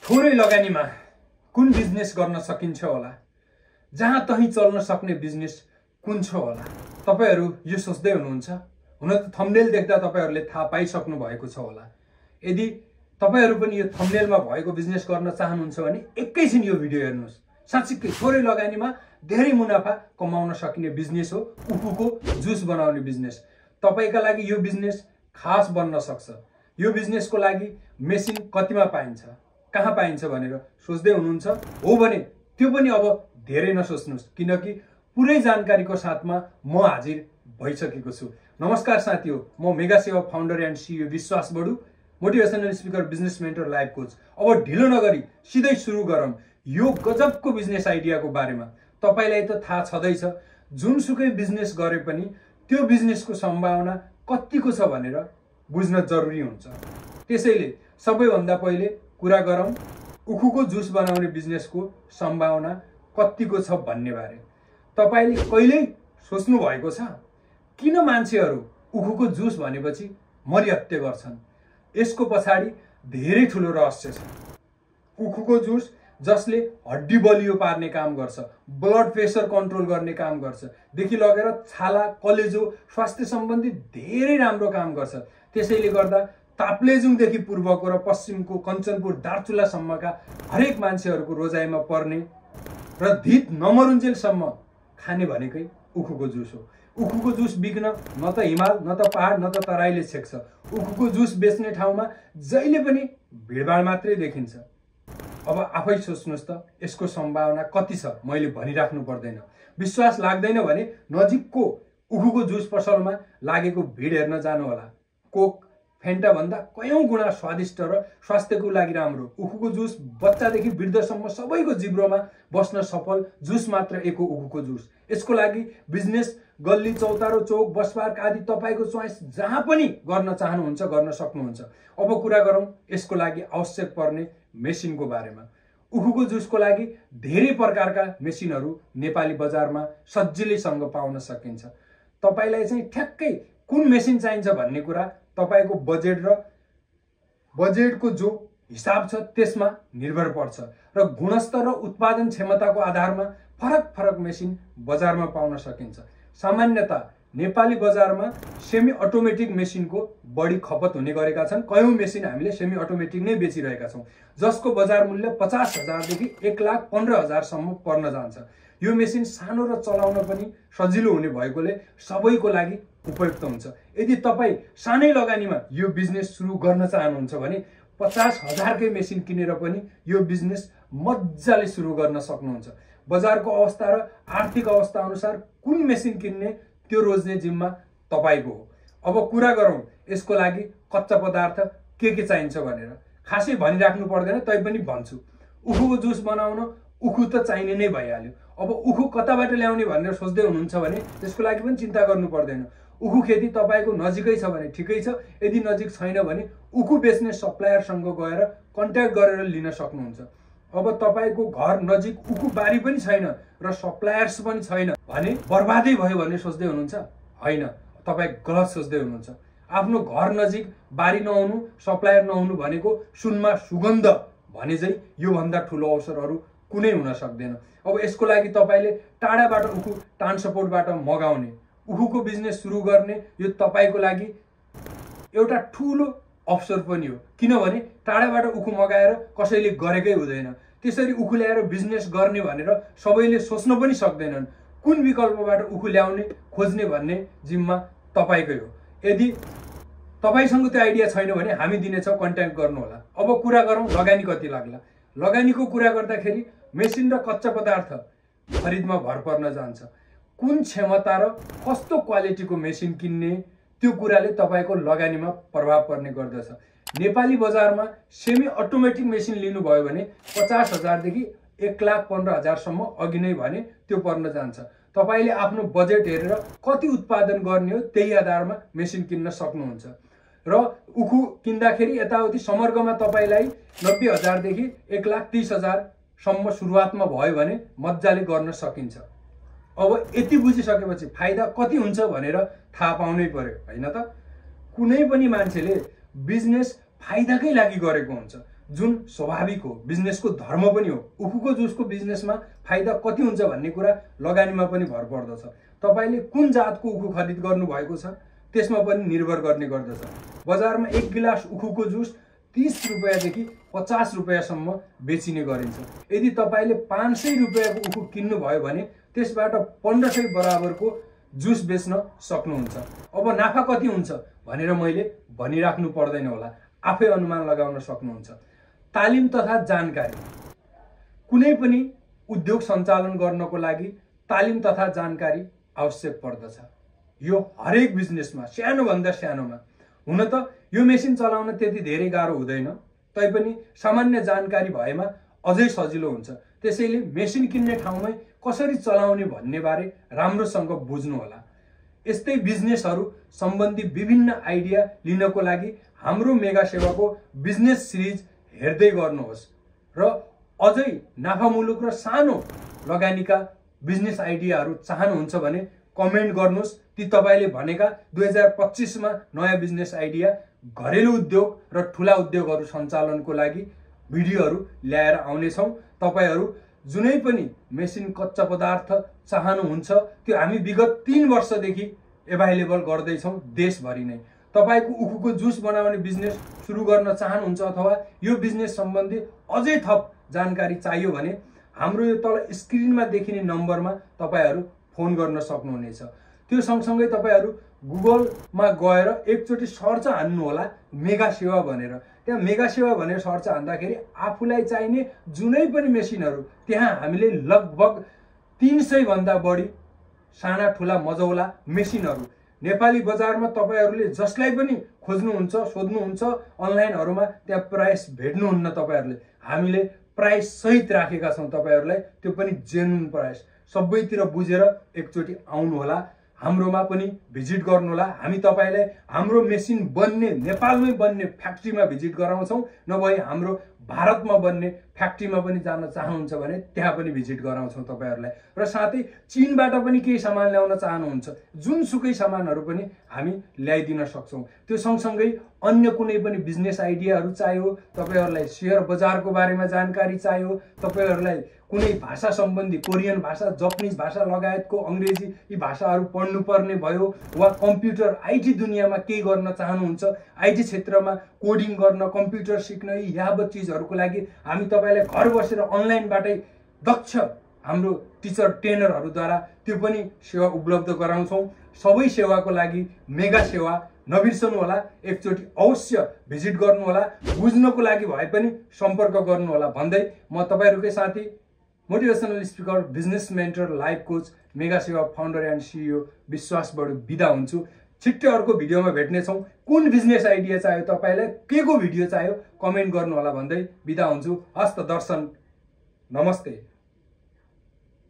थोरै लगानीमा कुन बिजनेस गर्न सकिन्छ होला, जहाँ तहीँ चल्न सक्ने बिजनेस कुन छ होला? तपाईहरु यो सोच्दै हुनुहुन्छ? हुन त थम्बनेल देख्दा तपाईहरुले थाहा पाइसक्नु भएको छ होला। यदि तपाईहरु पनि यो थम्बनेलमा भएको बिजनेस गर्न चाहनुहुन्छ भने एकैछिन यो भिडियो हेर्नुस्। साच्चै थोरै लगानीमा धेरै मुनाफा कमाउन सकिने बिजनेस हो उखुको जुस बनाउने बिजनेस। तपाईका लागि यो बिजनेस खास बन्न सक्छ। यो बिजनेसको लागि मेसिन कतिमा पाइन्छ, कहाँ पाइन्छ भनेर सोच्दै हुनुहुन्छ? हो भने त्यो पनि अब धेरै नसोच्नुस्, किनकि पुरै जानकारीको साथमा म हाजिर भइसकेको छु। नमस्कार साथीहरु, म मेगा सेवा फाउन्डर एन्ड सिइओ विश्वास बडु, motivational speaker, business mentor, life coach. अब ढिलो नगरी सिधै सुरु गरौँ यो गजबको बिजनेस आइडियाको बारेमा। तपाईलाई त थाहा छँदैछ, जुनसुकै बिजनेस गरे पनि त्यो बिजनेसको सम्भावना कतिको छ भनेर बुझ्न जरुरी हुन्छ। त्यसैले सबैभन्दा पहिले कुरा गरौँ उखुको जुस बनाउने बिजनेसको सम्भावना कतिको छ भन्ने बारे। तपाईले कहिल्यै सोच्नु भएको छ किन मान्छेहरू उखुको जुस भनेपछि मरिहत्ते गर्छन्? यसको पछाडी धेरै ठूलो रहस्य छ। उखुको जुस जसले हड्डी बलियो पार्ने काम गर्छ, ब्लड प्रेसर कन्ट्रोल गर्ने काम गर्छ, देखि लगेर छाला, कलेजो, स्वास्थ्य सम्बन्धी धेरै राम्रो काम गर्छ। त्यसैले गर्दा ताप्लेजुङदेखि पूर्वको र पश्चिमको कञ्चनपुर, दार्चुलासम्मका हरेक मान्छेहरूको रोजाइमा पर्ने र धित नमरुन्जेलसम्म खाने भनेकै उखुको जुस हो। उखुको जुस बिक्न न त हिमाल, न त पहाड, न त तराईले छेक्छ। उखुको जुस बेच्ने ठाउँमा जहिले पनि भिडभाड मात्रै देखिन्छ। अब आफै सोच्नुस् त यसको सम्भावना कति छ? मैले भनिराख्नु पर्दैन। विश्वास लाग्दैन भने नजिकको उखुको जुस पसलमा लागेको भिड हेर्न जानु होला। कोक, फेन्टा भन्दा कयौं गुणा स्वादिष्ट र स्वास्थ्यको लागि राम्रो उखुको जुस बच्चादेखि वृद्धसम्म सबैको जिब्रोमा बस्न सफल जुस मात्र एक हो उखुको जुस। यसको लागि बिजनेस गल्ली, चौतारो, चौक, बस पार्क आदि तपाईको चोइस जहाँ पनि गर्न चाहनुहुन्छ गर्न सक्नुहुन्छ। अब कुरा गरौँ यसको लागि आवश्यक पर्ने मेसिनको बारेमा। उखुको जुसको लागि धेरै प्रकारका मेसिनहरू नेपाली बजारमा सजिलैसँग पाउन सकिन्छ। तपाईलाई चाहिँ ठ्याक्कै कुन मेसिन चाहिन्छ भन्ने कुरा तपाईको बजेट र बजेटको जो हिसाब छ त्यसमा निर्भर पर्छ र गुणस्तर र उत्पादन क्षमताको आधारमा फरक फरक मेसिन बजारमा पाउन सकिन्छ। सामान्यतः नेपाली बजारमा सेमी अटोमेटिक मेसिनको बढी खपत हुने गरेका छन्। कयौं मेसिन हामीले सेमी अटोमेटिक नै बेचिरहेका छौं, जसको बजार मूल्य 50,000 देखि 1,15,000 सम्म पर्न जान्छ। यो मेसिन सानो र चलाउन पनि सजिलो हुने भएकोले सबैको लागि उपयुक्त हुन्छ। यदि तपाई सानै लगानीमा यो बिजनेस सुरु गर्न चाहनुहुन्छ भने 50,000 कै मेसिन किनेर पनि यो बिजनेस मज्जाले सुरु गर्न सक्नुहुन्छ। बजारको अवस्था र आर्थिक अवस्था अनुसार कुन मेसिन किन्ने त्यो रोज्ने जिम्मा तपाईको हो। अब कुरा गरौँ यसको लागि कच्चा पदार्थ के चाहिन्छ भनेर। खासै भनिराख्नु पर्दैन, तैपनि भन्छु। उखुको जुस बनाउन उखु त चाहिने नै भइहाल्यो। अब उखु कताबाट ल्याउने भनेर सोच्दै हुनुहुन्छ भने त्यसको लागि पनि चिन्ता गर्नु पर्दैन। उखु खेती तपाईको नजिकै छ भने ठिकै छ, यदि नजिक छैन भने उखु बेच्ने सप्लायरसँग गएर कन्ट्याक्ट गरेर लिन सक्नुहुन्छ। अब तपाईको घर नजिक उखु बारी पनि छैन र सप्लायर्स पनि छैन भने बर्बादै भयो भने सोच्दै हुनुहुन्छ? हैन, तपाई गलत सोच्दै हुनुहुन्छ। आफ्नो घर नजिक बारी नहुनु, सप्लायर नहुनु भनेको सुनमा सुगन्ध भने चाहिँ यो भन्दा ठूलो अवसरहरू कुनै हुन सक्दैन। अब यसको लागि तपाईले टाढाबाट उखु ट्रान्सपोर्टबाट मगाउने, उखुको बिजनेस सुरु गर्ने यो तपाईको लागि एउटा ठूलो अवसर पनि हो। किनभने टाढाबाट उखु मगाएर कसैले गरेकै हुँदैन। त्यसरी उखु ल्याएर बिजनेस गर्ने भनेर सबैले सोच्न पनि सक्दैनन्। कुन विकल्पबाट उखु ल्याउने खोज्ने भन्ने जिम्मा तपाईकै हो। यदि तपाईसँग त्यो आइडिया छैन भने हामी दिनेछौं, कन्ट्याक्ट गर्नु होला। अब कुरा गरौँ लगानी कति लाग्ला। लगानीको कुरा गर्दाखेरि मेसिन र कच्चा पदार्थ खरिदमा भर पर्न जान्छ। कुन क्षमता र कस्तो क्वालिटीको मेसिन किन्ने त्यो कुराले तपाईको लगानीमा प्रभाव पर्ने गर्दछ। नेपाली बजारमा सेमी अटोमेटिक मेसिन लिनुभयो भने 50,000 देखि 1,15,000 सम्म अघि नै भने त्यो पर्न जान्छ। तपाईले आफ्नो बजेट हेरेर कति उत्पादन गर्ने हो त्यही आधारमा मेसिन किन्न सक्नुहुन्छ। र उखु किन्दाखेरि यताउति समग्रमा तपाईलाई 90,000 देखि 1,30,000 सम्म सुरुवातमा भयो भने मज्जाले गर्न सकिन्छ। अब यति बुझिसकेपछि फाइदा कति हुन्छ भनेर थाहा पाउनै पर्यो, हैन त? कुनै पनि मान्छेले बिजनेस फाइदाकै लागि गरेको हुन्छ। जुन स्वाभाविक हो, बिजनेसको धर्म पनि हो। उखुको जुसको बिजनेसमा फाइदा कति हुन्छ भन्ने कुरा लगानीमा पनि भर पर्दछ। तपाईले कुन जातको उखु खरिद गर्नु भएको छ त्यसमा पनि निर्भर गर्ने गर्दछ। बजारमा 1 गिलास उखुको जुस 30 रुपैयाँदेखि 50 रुपैयाँसम्म बेचिने गरिन्छ। यदि तपाईले 500 रुपैयाँको उखु किन्नु भयो भने त्यसबाट 1500 बराबरको जुस बेच्न सक्नुहुन्छ। अब नाफा कति हुन्छ भनेर मैले भनिराख्नु पर्दैन होला, आफै अनुमान लगाउन सक्नुहुन्छ। तालिम तथा जानकारी, कुनै पनि उद्योग सञ्चालन गर्नको लागि तालिम तथा जानकारी आवश्यक पर्दछ। यो हरेक बिजनेसमा सानो भन्दा सानोमा। हुन त यो मेसिन चलाउन त्यति धेरै गाह्रो हुँदैन, तैपनि सामान्य जानकारी भएमा अझै सजिलो हुन्छ। त्यसैले मेसिन किन्ने ठाउँमै कसरी चलाउने भन्ने बारे राम्रोसँग बुझ्नु होला। यस्तै बिजनेसहरू सम्बन्धी विभिन्न आइडिया लिनको लागि हाम्रो मेगा सेवाको बिजनेस सिरिज हेर्दै गर्नुहोस् र अझै नाफामुलुक र सानो लगानीका बिजनेस आइडियाहरू चाहनुहुन्छ भने कमेन्ट गर्नुहोस्। ती तपाईले भनेका 2025 मा नयाँ बिजनेस आइडिया, घरेलु उद्योग र ठूला उद्योगहरू सञ्चालनको लागि भिडियोहरू ल्याएर आउनेछौँ। तपाईहरू जुनै पनि मेसिन कच्चा पदार्थ चाहनुहुन्छ त्यो हामी विगत 3 वर्षदेखि एभाइलेबल गर्दैछौँ देशभरि नै। तपाईको उखुको जुस बनाउने बिजनेस सुरु गर्न चाहनुहुन्छ अथवा यो बिजनेस सम्बन्धी अझै थप जानकारी चाहियो भने हाम्रो यो तल स्क्रिनमा देखिने नम्बरमा तपाईहरू फोन गर्न सक्नुहुनेछ। त्यो सँगसँगै तपाईहरू गुगलमा गएर एकचोटि सर्च हान्नु होला मेगा सेवा भनेर। त्यहाँ मेगा सेवा भनेर सर्च हान्दाखेरि आफूलाई चाहिने जुनै पनि मेसिनहरू त्यहाँ हामीले लगभग 300 भन्दा बढी साना ठुला मजौला मेसिनहरू नेपाली बजारमा तपाईहरूले जसलाई पनि खोज्नुहुन्छ सोध्नुहुन्छ अनलाइनहरुमा त्यहाँ प्राइस भेट्नुहुन्न। तपाईहरूले हामीले प्राइस सहित राखेका छौं तपाईहरूलाई, त्यो पनि जेन्युन प्राइस। सबैतिर बुझेर एकचोटि आउनु होला, हाम्रोमा पनि भिजिट गर्नु होला। हामी तपाईलाई हाम्रो मेसिन बन्ने नेपालमै बन्ने फ्याक्ट्रीमा भिजिट गराउँछौं, नभए हाम्रो भारतमा बन्ने फ्याक्ट्रीमा पनि जान चाहनुहुन्छ भने त्यहाँ पनि भिजिट गराउँछौं तपाईहरूलाई। र साथै चीनबाट पनि केही सामान ल्याउन चाहनुहुन्छ जुनसुकै सामानहरू पनि हामी ल्याइदिन सक्छौं। त्यो सँगसँगै अन्य कुनै पनि बिजनेस आइडियाहरू चाहियो, तपाईहरूलाई शेयर बजारको बारेमा जानकारी चाहियो, तपाईहरूलाई कुनै भाषा सम्बन्धी कोरियन भाषा, जापानिज भाषा लगायतको अंग्रेजी यी भाषाहरू पढ्नु पर्ने भयो, वा कम्प्युटर आईटी दुनियाँमा केही गर्न चाहनुहुन्छ, आईटी क्षेत्रमा कोडिङ गर्न, कम्प्युटर सिक्न, यी यावत चीजहरूको लागि हामी तपाईलाई घर बसेर अनलाइनबाटै दक्ष हाम्रो टिचर ट्रेनरहरूद्वारा त्यो पनि सेवा उपलब्ध गराउँछौं। सबै सेवाको लागि मेगा सेवा नबिर्सनु होला, एकचोटि अवश्य भिजिट गर्नु होला। बुझ्नको लागि भए पनि सम्पर्क गर्नु होला भन्दै म तपाईहरुकै साथी motivational speaker, business mentor, life coach, mega सेवा फाउन्डर एन्ड सीईओ विश्वास बडु बिदा हुन्छु। छिट्टै अर्को भिडियोमा भेट्नेछौं। कुन बिजनेस आइडिया चाहियो तपाईलाई, केको भिडियो चाहियो कमेन्ट गर्नु होला भन्दै बिदा हुन्छु। हस्त दर्शन, नमस्ते।